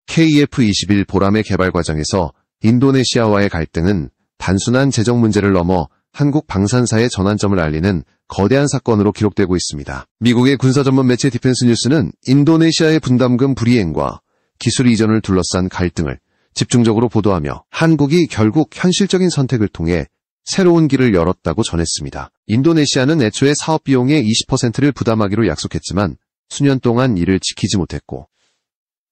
KF-21 보람의 개발 과정에서 인도네시아와의 갈등은 단순한 재정 문제를 넘어 한국 방산사의 전환점을 알리는 거대한 사건으로 기록되고 있습니다. 미국의 군사 전문 매체 디펜스 뉴스는 인도네시아의 분담금 불이행과 기술 이전을 둘러싼 갈등을 집중적으로 보도하며 한국이 결국 현실적인 선택을 통해 새로운 길을 열었다고 전했습니다. 인도네시아는 애초에 사업 비용의 20%를 부담하기로 약속했지만 수년 동안 이를 지키지 못했고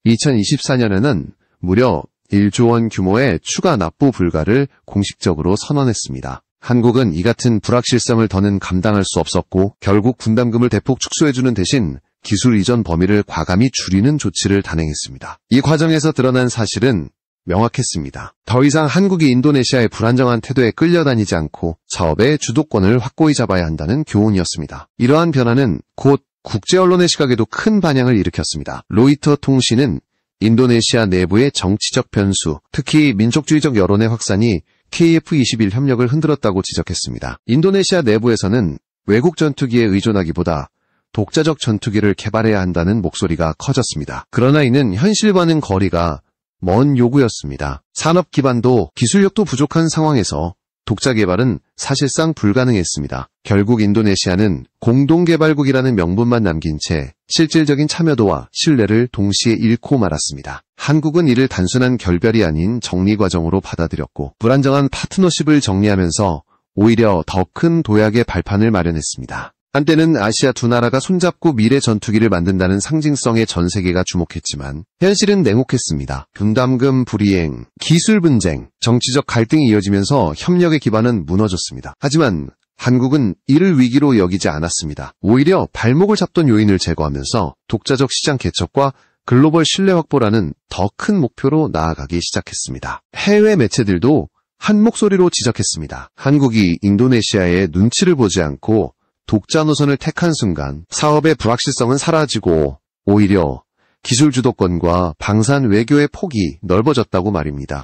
2024년에는 무려 1조 원 규모의 추가 납부 불가를 공식적으로 선언했습니다. 한국은 이 같은 불확실성을 더는 감당할 수 없었고 결국 분담금을 대폭 축소해주는 대신 기술 이전 범위를 과감히 줄이는 조치를 단행했습니다. 이 과정에서 드러난 사실은 명확했습니다. 더 이상 한국이 인도네시아의 불안정한 태도에 끌려다니지 않고 사업의 주도권을 확고히 잡아야 한다는 교훈이었습니다. 이러한 변화는 곧 국제 언론의 시각에도 큰 반향을 일으켰습니다. 로이터 통신은 인도네시아 내부의 정치적 변수, 특히 민족주의적 여론의 확산이 KF-21 협력을 흔들었다고 지적했습니다. 인도네시아 내부에서는 외국 전투기에 의존하기보다 독자적 전투기를 개발해야 한다는 목소리가 커졌습니다. 그러나 이는 현실과는 거리가 먼 요구였습니다. 산업 기반도 기술력도 부족한 상황에서 독자 개발은 사실상 불가능했습니다. 결국 인도네시아는 공동개발국이라는 명분만 남긴 채 실질적인 참여도와 신뢰를 동시에 잃고 말았습니다. 한국은 이를 단순한 결별이 아닌 정리 과정으로 받아들였고 불안정한 파트너십을 정리하면서 오히려 더 큰 도약의 발판을 마련했습니다. 한때는 아시아 두 나라가 손잡고 미래 전투기를 만든다는 상징성에 전 세계가 주목했지만 현실은 냉혹했습니다. 분담금 불이행, 기술 분쟁, 정치적 갈등이 이어지면서 협력의 기반은 무너졌습니다. 하지만 한국은 이를 위기로 여기지 않았습니다. 오히려 발목을 잡던 요인을 제거하면서 독자적 시장 개척과 글로벌 신뢰 확보라는 더 큰 목표로 나아가기 시작했습니다. 해외 매체들도 한 목소리로 지적했습니다. 한국이 인도네시아의 눈치를 보지 않고 독자 노선을 택한 순간 사업의 불확실성은 사라지고 오히려 기술 주도권과 방산 외교의 폭이 넓어졌다고 말입니다.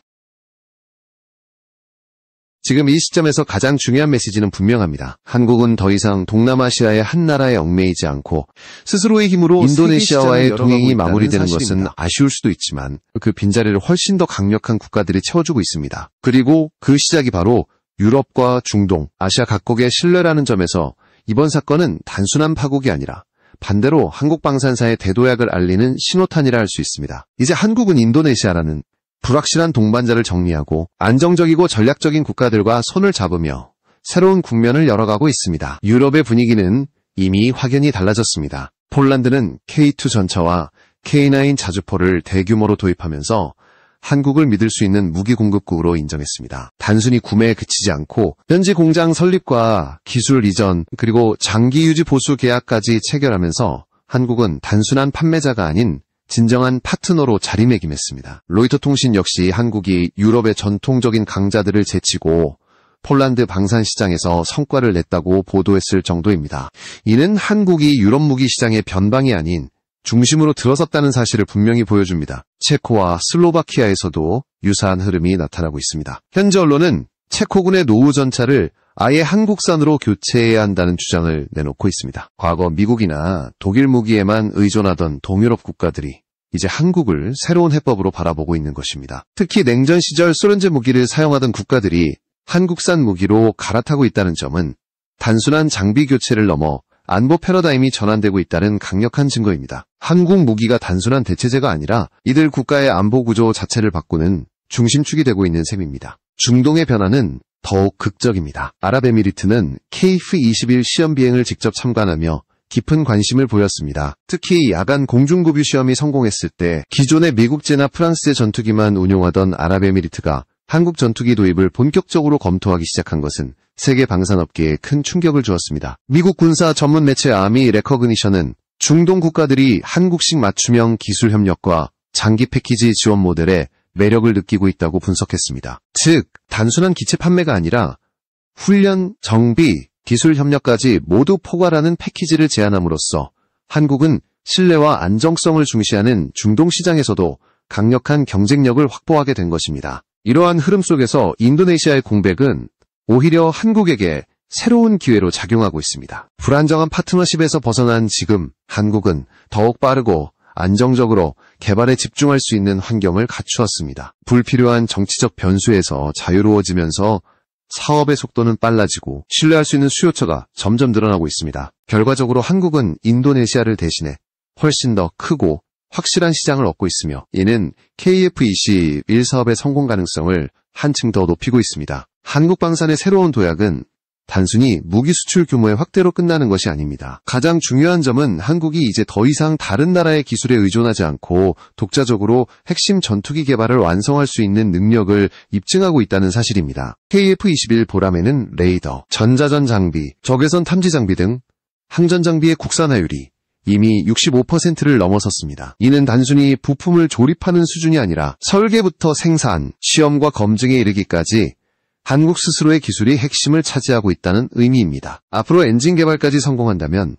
지금 이 시점에서 가장 중요한 메시지는 분명합니다. 한국은 더 이상 동남아시아의 한 나라에 얽매이지 않고 스스로의 힘으로 인도네시아와의 동행이 마무리되는 것은 아쉬울 수도 있지만 그 빈자리를 훨씬 더 강력한 국가들이 채워주고 있습니다. 그리고 그 시작이 바로 유럽과 중동, 아시아 각국의 신뢰라는 점에서 이번 사건은 단순한 파국이 아니라 반대로 한국 방산사의 대도약을 알리는 신호탄이라 할 수 있습니다. 이제 한국은 인도네시아라는 불확실한 동반자를 정리하고 안정적이고 전략적인 국가들과 손을 잡으며 새로운 국면을 열어가고 있습니다. 유럽의 분위기는 이미 확연히 달라졌습니다. 폴란드는 K2 전차와 K9 자주포를 대규모로 도입하면서 한국을 믿을 수 있는 무기 공급국으로 인정했습니다. 단순히 구매에 그치지 않고 현지 공장 설립과 기술 이전 그리고 장기 유지 보수 계약까지 체결하면서 한국은 단순한 판매자가 아닌 진정한 파트너로 자리매김했습니다. 로이터 통신 역시 한국이 유럽의 전통적인 강자들을 제치고 폴란드 방산 시장에서 성과를 냈다고 보도했을 정도입니다. 이는 한국이 유럽 무기 시장의 변방이 아닌 중심으로 들어섰다는 사실을 분명히 보여줍니다. 체코와 슬로바키아에서도 유사한 흐름이 나타나고 있습니다. 현지 언론은 체코군의 노후 전차를 아예 한국산으로 교체해야 한다는 주장을 내놓고 있습니다. 과거 미국이나 독일 무기에만 의존하던 동유럽 국가들이 이제 한국을 새로운 해법으로 바라보고 있는 것입니다. 특히 냉전 시절 소련제 무기를 사용하던 국가들이 한국산 무기로 갈아타고 있다는 점은 단순한 장비 교체를 넘어 안보 패러다임이 전환되고 있다는 강력한 증거입니다. 한국 무기가 단순한 대체제가 아니라 이들 국가의 안보 구조 자체를 바꾸는 중심축이 되고 있는 셈입니다. 중동의 변화는 더욱 극적입니다. 아랍에미리트는 KF-21 시험 비행을 직접 참관하며 깊은 관심을 보였습니다. 특히 야간 공중구비 시험이 성공했을 때 기존의 미국제나 프랑스의 전투기만 운용하던 아랍에미리트가 한국 전투기 도입을 본격적으로 검토하기 시작한 것은 세계 방산업계에 큰 충격을 주었습니다. 미국 군사 전문 매체 아미 레커그니션은 중동 국가들이 한국식 맞춤형 기술 협력과 장기 패키지 지원 모델에 매력을 느끼고 있다고 분석했습니다. 즉, 단순한 기체 판매가 아니라 훈련, 정비, 기술 협력까지 모두 포괄하는 패키지를 제안함으로써 한국은 신뢰와 안정성을 중시하는 중동 시장에서도 강력한 경쟁력을 확보하게 된 것입니다. 이러한 흐름 속에서 인도네시아의 공백은 오히려 한국에게 새로운 기회로 작용하고 있습니다. 불안정한 파트너십에서 벗어난 지금 한국은 더욱 빠르고 안정적으로 개발에 집중할 수 있는 환경을 갖추었습니다. 불필요한 정치적 변수에서 자유로워지면서 사업의 속도는 빨라지고 신뢰할 수 있는 수요처가 점점 늘어나고 있습니다. 결과적으로 한국은 인도네시아를 대신해 훨씬 더 크고 확실한 시장을 얻고 있으며 이는 KF21 사업의 성공 가능성을 한층 더 높이고 있습니다. 한국방산의 새로운 도약은 단순히 무기 수출 규모의 확대로 끝나는 것이 아닙니다. 가장 중요한 점은 한국이 이제 더 이상 다른 나라의 기술에 의존하지 않고 독자적으로 핵심 전투기 개발을 완성할 수 있는 능력을 입증하고 있다는 사실입니다. KF21 보람에는 레이더, 전자전 장비, 적외선 탐지 장비 등 항전 장비의 국산화율이 이미 65%를 넘어섰습니다. 이는 단순히 부품을 조립하는 수준이 아니라 설계부터 생산, 시험과 검증에 이르기까지 한국 스스로의 기술이 핵심을 차지하고 있다는 의미입니다. 앞으로 엔진 개발까지 성공한다면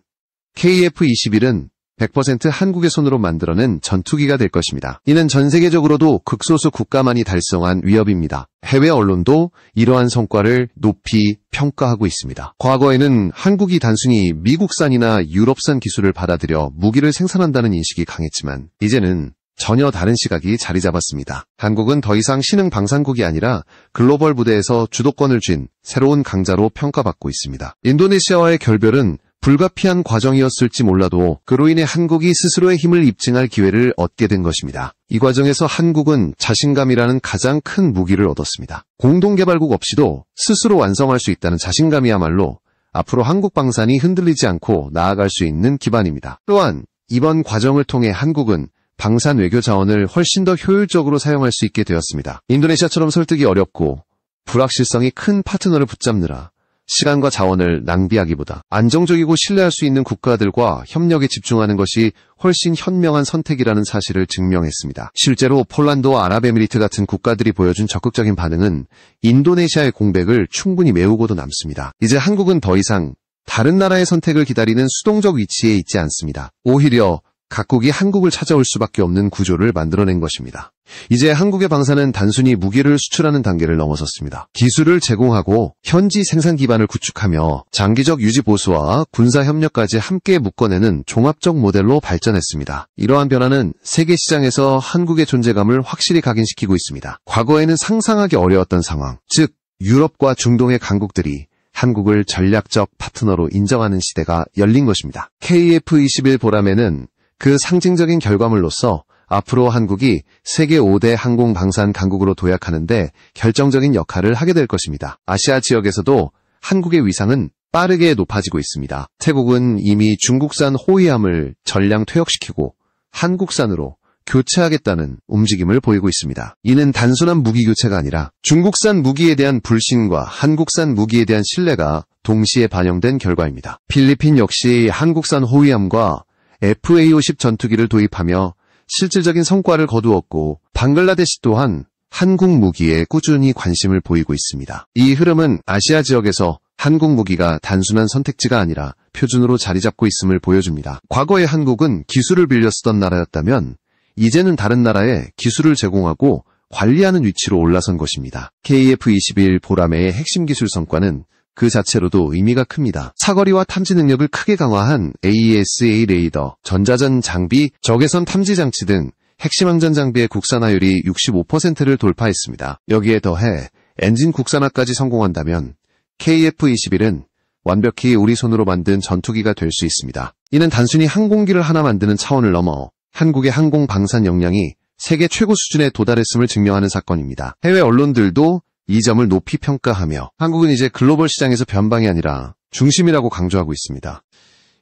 KF21은 100% 한국의 손으로 만들어낸 전투기가 될 것입니다. 이는 전 세계적으로도 극소수 국가만이 달성한 위협입니다. 해외 언론도 이러한 성과를 높이 평가하고 있습니다. 과거에는 한국이 단순히 미국산이나 유럽산 기술을 받아들여 무기를 생산한다는 인식이 강했지만 이제는 전혀 다른 시각이 자리 잡았습니다. 한국은 더 이상 신흥 방산국이 아니라 글로벌 무대에서 주도권을 쥔 새로운 강자로 평가받고 있습니다. 인도네시아와의 결별은 불가피한 과정이었을지 몰라도 그로 인해 한국이 스스로의 힘을 입증할 기회를 얻게 된 것입니다. 이 과정에서 한국은 자신감이라는 가장 큰 무기를 얻었습니다. 공동개발국 없이도 스스로 완성할 수 있다는 자신감이야말로 앞으로 한국 방산이 흔들리지 않고 나아갈 수 있는 기반입니다. 또한 이번 과정을 통해 한국은 방산 외교 자원을 훨씬 더 효율적으로 사용할 수 있게 되었습니다. 인도네시아처럼 설득이 어렵고 불확실성이 큰 파트너를 붙잡느라 시간과 자원을 낭비하기보다 안정적이고 신뢰할 수 있는 국가들과 협력에 집중하는 것이 훨씬 현명한 선택이라는 사실을 증명했습니다. 실제로 폴란드와 아랍에미리트 같은 국가들이 보여준 적극적인 반응은 인도네시아의 공백을 충분히 메우고도 남습니다. 이제 한국은 더 이상 다른 나라의 선택을 기다리는 수동적 위치에 있지 않습니다. 오히려 각국이 한국을 찾아올 수밖에 없는 구조를 만들어낸 것입니다. 이제 한국의 방산은 단순히 무기를 수출하는 단계를 넘어섰습니다. 기술을 제공하고 현지 생산 기반을 구축하며 장기적 유지 보수와 군사 협력까지 함께 묶어내는 종합적 모델로 발전했습니다. 이러한 변화는 세계 시장에서 한국의 존재감을 확실히 각인시키고 있습니다. 과거에는 상상하기 어려웠던 상황, 즉 유럽과 중동의 강국들이 한국을 전략적 파트너로 인정하는 시대가 열린 것입니다. KF21 보람에는 그 상징적인 결과물로서 앞으로 한국이 세계 5대 항공방산 강국으로 도약하는데 결정적인 역할을 하게 될 것입니다. 아시아 지역에서도 한국의 위상은 빠르게 높아지고 있습니다. 태국은 이미 중국산 호위함을 전량 퇴역시키고 한국산으로 교체하겠다는 움직임을 보이고 있습니다. 이는 단순한 무기 교체가 아니라 중국산 무기에 대한 불신과 한국산 무기에 대한 신뢰가 동시에 반영된 결과입니다. 필리핀 역시 한국산 호위함과 FA-50 전투기를 도입하며 실질적인 성과를 거두었고 방글라데시 또한 한국 무기에 꾸준히 관심을 보이고 있습니다. 이 흐름은 아시아 지역에서 한국 무기가 단순한 선택지가 아니라 표준으로 자리 잡고 있음을 보여줍니다. 과거의 한국은 기술을 빌려 쓰던 나라였다면 이제는 다른 나라에 기술을 제공하고 관리하는 위치로 올라선 것입니다. KF21 보람의 핵심 기술 성과는 그 자체로도 의미가 큽니다. 사거리와 탐지 능력을 크게 강화한 AESA 레이더, 전자전 장비, 적외선 탐지 장치 등 핵심 항전 장비의 국산화율이 65%를 돌파했습니다. 여기에 더해 엔진 국산화까지 성공한다면 KF21은 완벽히 우리 손으로 만든 전투기가 될 수 있습니다. 이는 단순히 항공기를 하나 만드는 차원을 넘어 한국의 항공 방산 역량이 세계 최고 수준에 도달했음을 증명하는 사건입니다. 해외 언론들도 이 점을 높이 평가하며 한국은 이제 글로벌 시장에서 변방이 아니라 중심이라고 강조하고 있습니다.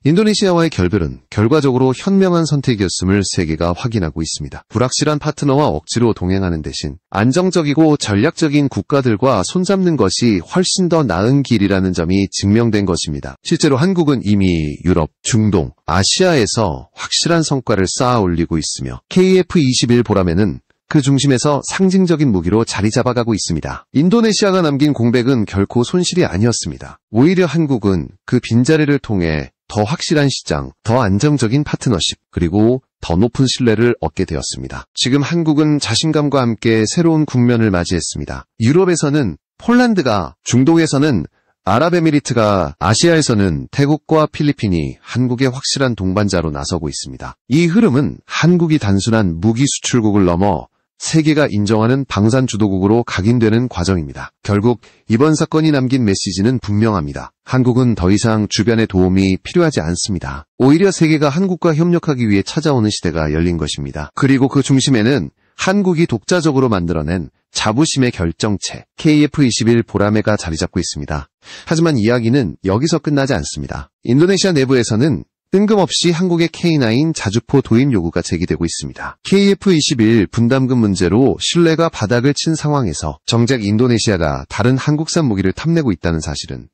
인도네시아와의 결별은 결과적으로 현명한 선택이었음을 세계가 확인하고 있습니다. 불확실한 파트너와 억지로 동행하는 대신 안정적이고 전략적인 국가들과 손잡는 것이 훨씬 더 나은 길이라는 점이 증명된 것입니다. 실제로 한국은 이미 유럽, 중동, 아시아에서 확실한 성과를 쌓아 올리고 있으며 KF21 보람에는 그 중심에서 상징적인 무기로 자리 잡아가고 있습니다. 인도네시아가 남긴 공백은 결코 손실이 아니었습니다. 오히려 한국은 그 빈자리를 통해 더 확실한 시장, 더 안정적인 파트너십, 그리고 더 높은 신뢰를 얻게 되었습니다. 지금 한국은 자신감과 함께 새로운 국면을 맞이했습니다. 유럽에서는 폴란드가, 중동에서는 아랍에미리트가 아시아에서는 태국과 필리핀이 한국의 확실한 동반자로 나서고 있습니다. 이 흐름은 한국이 단순한 무기 수출국을 넘어 세계가 인정하는 방산 주도국으로 각인되는 과정입니다. 결국 이번 사건이 남긴 메시지는 분명합니다. 한국은 더 이상 주변의 도움이 필요하지 않습니다. 오히려 세계가 한국과 협력하기 위해 찾아오는 시대가 열린 것입니다. 그리고 그 중심에는 한국이 독자적으로 만들어낸 자부심의 결정체 KF-21 보라매가 자리 잡고 있습니다. 하지만 이야기는 여기서 끝나지 않습니다. 인도네시아 내부에서는 뜬금없이 한국의 K9 자주포 도입 요구가 제기되고 있습니다. KF-21 분담금 문제로 신뢰가 바닥을 친 상황에서 정작 인도네시아가 다른 한국산 무기를 탐내고 있다는 사실은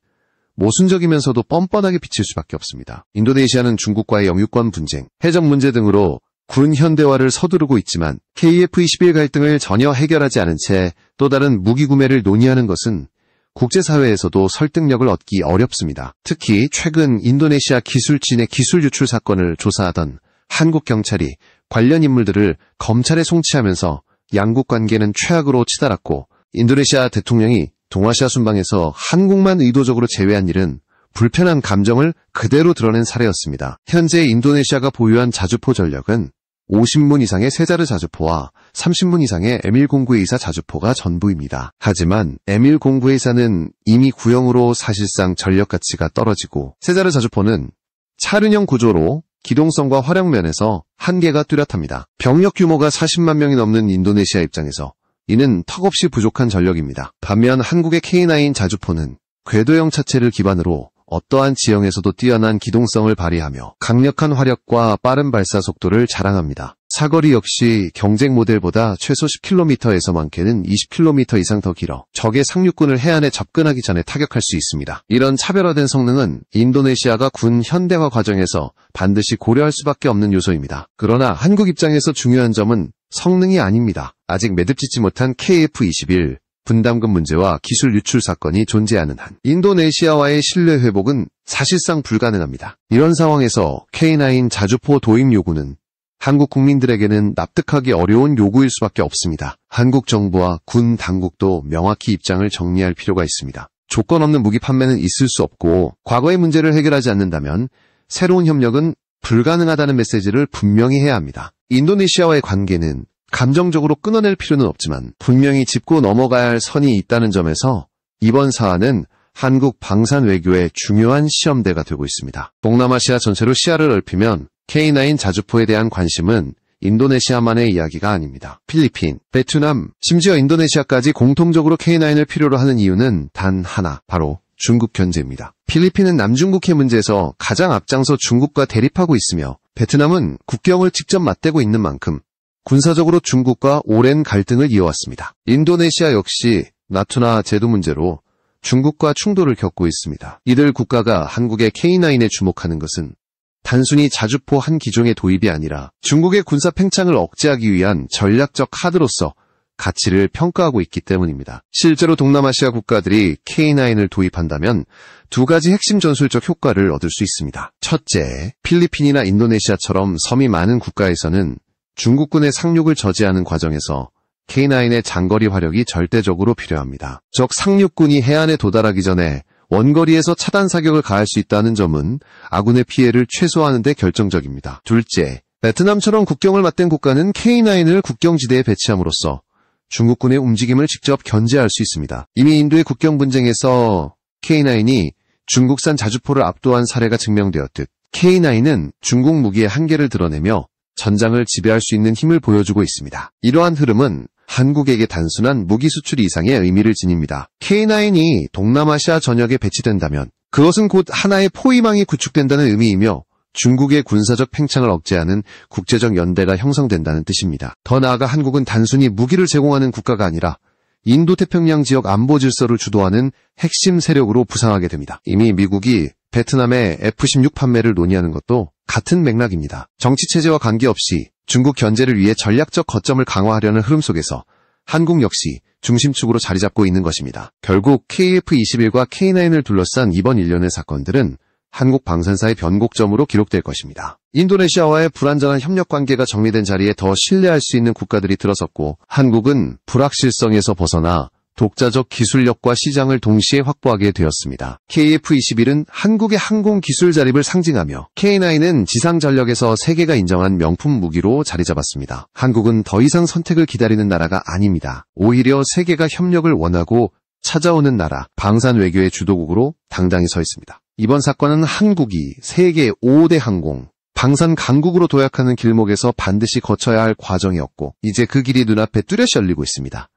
모순적이면서도 뻔뻔하게 비칠 수밖에 없습니다. 인도네시아는 중국과의 영유권 분쟁, 해적 문제 등으로 군 현대화를 서두르고 있지만 KF-21 갈등을 전혀 해결하지 않은 채 또 다른 무기 구매를 논의하는 것은 국제사회에서도 설득력을 얻기 어렵습니다. 특히 최근 인도네시아 기술진의 기술 유출 사건을 조사하던 한국 경찰이 관련 인물들을 검찰에 송치하면서 양국 관계는 최악으로 치달았고 인도네시아 대통령이 동아시아 순방에서 한국만 의도적으로 제외한 일은 불편한 감정을 그대로 드러낸 사례였습니다. 현재 인도네시아가 보유한 자주포 전력은 50문 이상의 세자르 자주포와 30문 이상의 M109A4 자주포가 전부입니다. 하지만 M109A4는 이미 구형으로 사실상 전력 가치가 떨어지고 세자르 자주포는 차륜형 구조로 기동성과 활용 면에서 한계가 뚜렷합니다. 병력 규모가 40만 명이 넘는 인도네시아 입장에서 이는 턱없이 부족한 전력입니다. 반면 한국의 K9 자주포는 궤도형 차체를 기반으로 어떠한 지형에서도 뛰어난 기동성을 발휘하며 강력한 화력과 빠른 발사 속도를 자랑합니다. 사거리 역시 경쟁 모델보다 최소 10km에서 많게는 20km 이상 더 길어 적의 상륙군을 해안에 접근하기 전에 타격할 수 있습니다. 이런 차별화된 성능은 인도네시아가 군 현대화 과정에서 반드시 고려할 수밖에 없는 요소입니다. 그러나 한국 입장에서 중요한 점은 성능이 아닙니다. 아직 매듭짓지 못한 KF-21 분담금 문제와 기술 유출 사건이 존재하는 한 인도네시아와의 신뢰 회복은 사실상 불가능합니다. 이런 상황에서 K9 자주포 도입 요구는 한국 국민들에게는 납득하기 어려운 요구일 수밖에 없습니다. 한국 정부와 군 당국도 명확히 입장을 정리할 필요가 있습니다. 조건 없는 무기 판매는 있을 수 없고 과거의 문제를 해결하지 않는다면 새로운 협력은 불가능하다는 메시지를 분명히 해야 합니다. 인도네시아와의 관계는 감정적으로 끊어낼 필요는 없지만 분명히 짚고 넘어가야 할 선이 있다는 점에서 이번 사안은 한국 방산 외교의 중요한 시험대가 되고 있습니다. 동남아시아 전체로 시야를 넓히면 K9 자주포에 대한 관심은 인도네시아만의 이야기가 아닙니다. 필리핀, 베트남, 심지어 인도네시아까지 공통적으로 K9을 필요로 하는 이유는 단 하나, 바로 중국 견제입니다. 필리핀은 남중국해 문제에서 가장 앞장서 중국과 대립하고 있으며 베트남은 국경을 직접 맞대고 있는 만큼 군사적으로 중국과 오랜 갈등을 이어왔습니다. 인도네시아 역시 나토나 제도 문제로 중국과 충돌을 겪고 있습니다. 이들 국가가 한국의 K9에 주목하는 것은 단순히 자주포 한 기종의 도입이 아니라 중국의 군사 팽창을 억제하기 위한 전략적 카드로서 가치를 평가하고 있기 때문입니다. 실제로 동남아시아 국가들이 K9을 도입한다면 두 가지 핵심 전술적 효과를 얻을 수 있습니다. 첫째, 필리핀이나 인도네시아처럼 섬이 많은 국가에서는 중국군의 상륙을 저지하는 과정에서 K9의 장거리 화력이 절대적으로 필요합니다. 적 상륙군이 해안에 도달하기 전에 원거리에서 차단 사격을 가할 수 있다는 점은 아군의 피해를 최소화하는 데 결정적입니다. 둘째, 베트남처럼 국경을 맞댄 국가는 K9을 국경지대에 배치함으로써 중국군의 움직임을 직접 견제할 수 있습니다. 이미 인도의 국경 분쟁에서 K9이 중국산 자주포를 압도한 사례가 증명되었듯 K9은 중국 무기의 한계를 드러내며 전장을 지배할 수 있는 힘을 보여주고 있습니다. 이러한 흐름은 한국에게 단순한 무기 수출 이상의 의미를 지닙니다. K9이 동남아시아 전역에 배치된다면 그것은 곧 하나의 포위망이 구축된다는 의미이며 중국의 군사적 팽창을 억제하는 국제적 연대가 형성된다는 뜻입니다. 더 나아가 한국은 단순히 무기를 제공하는 국가가 아니라 인도태평양 지역 안보 질서를 주도하는 핵심 세력으로 부상하게 됩니다. 이미 미국이 베트남의 F-16 판매를 논의하는 것도 같은 맥락입니다. 정치체제와 관계없이 중국 견제를 위해 전략적 거점을 강화하려는 흐름 속에서 한국 역시 중심축으로 자리 잡고 있는 것입니다. 결국 KF-21과 K9을 둘러싼 이번 일련의 사건들은 한국 방산사의 변곡점으로 기록될 것입니다. 인도네시아와의 불안전한 협력 관계가 정리된 자리에 더 신뢰할 수 있는 국가들이 들어섰고 한국은 불확실성에서 벗어나 독자적 기술력과 시장을 동시에 확보하게 되었습니다. KF-21은 한국의 항공 기술 자립을 상징하며 K9은 지상 전력에서 세계가 인정한 명품 무기로 자리 잡았습니다. 한국은 더 이상 선택을 기다리는 나라가 아닙니다. 오히려 세계가 협력을 원하고 찾아오는 나라, 방산 외교의 주도국으로 당당히 서 있습니다. 이번 사건은 한국이 세계 5대 항공, 방산 강국으로 도약하는 길목에서 반드시 거쳐야 할 과정이었고 이제 그 길이 눈앞에 뚜렷이 열리고 있습니다.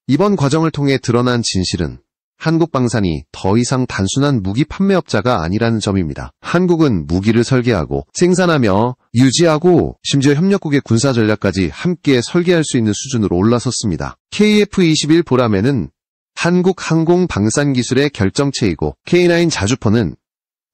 이번 과정을 통해 드러난 진실은 한국 방산이 더 이상 단순한 무기 판매업자가 아니라는 점입니다. 한국은 무기를 설계하고 생산하며 유지하고 심지어 협력국의 군사 전략까지 함께 설계할 수 있는 수준으로 올라섰습니다. KF-21 보라매는 한국 항공 방산 기술의 결정체이고 K9 자주포는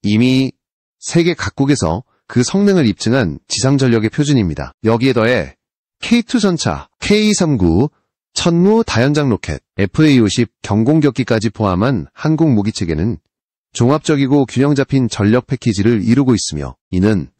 이미 세계 각국에서 그 성능을 입증한 지상전력의 표준입니다. 여기에 더해 K2 전차, K239, 천무 다연장 로켓, FA-50 경공격기까지 포함한 한국 무기체계는 종합적이고 균형 잡힌 전력 패키지를 이루고 있으며 이는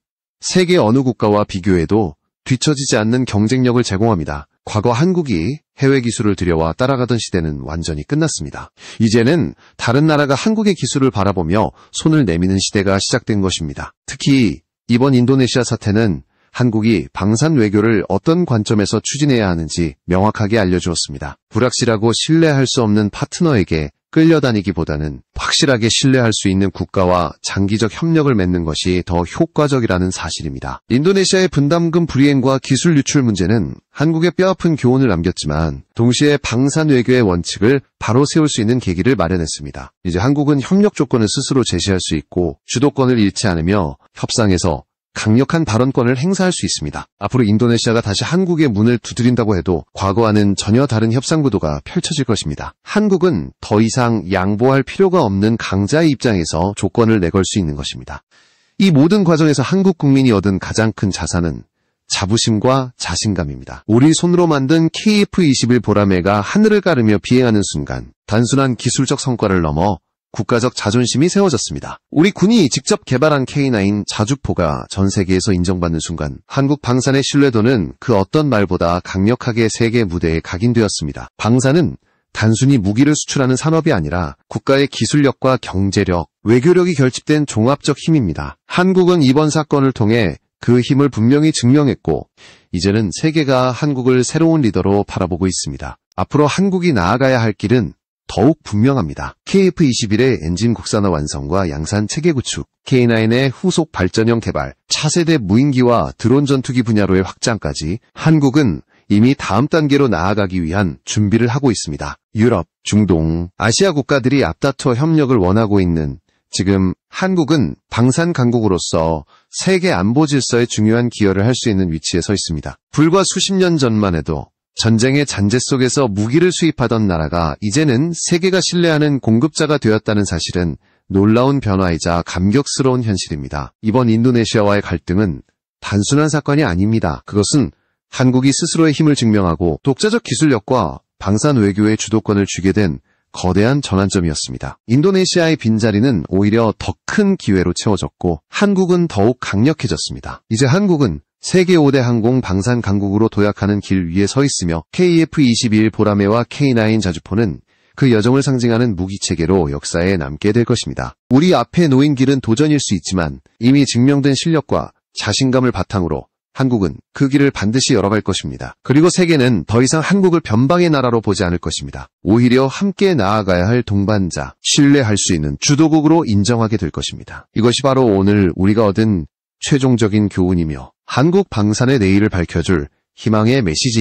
세계 어느 국가와 비교해도 뒤처지지 않는 경쟁력을 제공합니다. 과거 한국이 해외 기술을 들여와 따라가던 시대는 완전히 끝났습니다. 이제는 다른 나라가 한국의 기술을 바라보며 손을 내미는 시대가 시작된 것입니다. 특히 이번 인도네시아 사태는 한국이 방산 외교를 어떤 관점에서 추진해야 하는지 명확하게 알려주었습니다. 불확실하고 신뢰할 수 없는 파트너에게 끌려다니기보다는 확실하게 신뢰할 수 있는 국가와 장기적 협력을 맺는 것이 더 효과적이라는 사실입니다. 인도네시아의 분담금 불이행과 기술 유출 문제는 한국의 뼈아픈 교훈을 남겼지만 동시에 방산 외교의 원칙을 바로 세울 수 있는 계기를 마련했습니다. 이제 한국은 협력 조건을 스스로 제시할 수 있고 주도권을 잃지 않으며 협상에서 강력한 발언권을 행사할 수 있습니다. 앞으로 인도네시아가 다시 한국의 문을 두드린다고 해도 과거와는 전혀 다른 협상 구도가 펼쳐질 것입니다. 한국은 더 이상 양보할 필요가 없는 강자의 입장에서 조건을 내걸 수 있는 것입니다. 이 모든 과정에서 한국 국민이 얻은 가장 큰 자산은 자부심과 자신감입니다. 우리 손으로 만든 KF-21 보라매가 하늘을 가르며 비행하는 순간 단순한 기술적 성과를 넘어 국가적 자존심이 세워졌습니다. 우리 군이 직접 개발한 K9 자주포가 전 세계에서 인정받는 순간 한국 방산의 신뢰도는 그 어떤 말보다 강력하게 세계 무대에 각인되었습니다. 방산은 단순히 무기를 수출하는 산업이 아니라 국가의 기술력과 경제력, 외교력이 결집된 종합적 힘입니다. 한국은 이번 사건을 통해 그 힘을 분명히 증명했고 이제는 세계가 한국을 새로운 리더로 바라보고 있습니다. 앞으로 한국이 나아가야 할 길은 더욱 분명합니다. KF-21의 엔진 국산화 완성과 양산 체계 구축, K9의 후속 발전형 개발, 차세대 무인기와 드론 전투기 분야로의 확장까지 한국은 이미 다음 단계로 나아가기 위한 준비를 하고 있습니다. 유럽, 중동, 아시아 국가들이 앞다퉈 협력을 원하고 있는 지금 한국은 방산 강국으로서 세계 안보 질서에 중요한 기여를 할 수 있는 위치에 서 있습니다. 불과 수십 년 전만 해도 전쟁의 잔재 속에서 무기를 수입하던 나라가 이제는 세계가 신뢰하는 공급자가 되었다는 사실은 놀라운 변화이자 감격스러운 현실입니다. 이번 인도네시아와의 갈등은 단순한 사건이 아닙니다. 그것은 한국이 스스로의 힘을 증명하고 독자적 기술력과 방산 외교의 주도권을 쥐게 된 거대한 전환점이었습니다. 인도네시아의 빈자리는 오히려 더 큰 기회로 채워졌고 한국은 더욱 강력해졌습니다. 이제 한국은 세계 5대 항공 방산 강국으로 도약하는 길 위에 서 있으며 KF-21 보라매와 K9 자주포는 그 여정을 상징하는 무기체계로 역사에 남게 될 것입니다. 우리 앞에 놓인 길은 도전일 수 있지만 이미 증명된 실력과 자신감을 바탕으로 한국은 그 길을 반드시 열어갈 것입니다. 그리고 세계는 더 이상 한국을 변방의 나라로 보지 않을 것입니다. 오히려 함께 나아가야 할 동반자, 신뢰할 수 있는 주도국으로 인정하게 될 것입니다. 이것이 바로 오늘 우리가 얻은 최종적인 교훈이며 한국 방산의 내일을 밝혀줄 희망의 메시지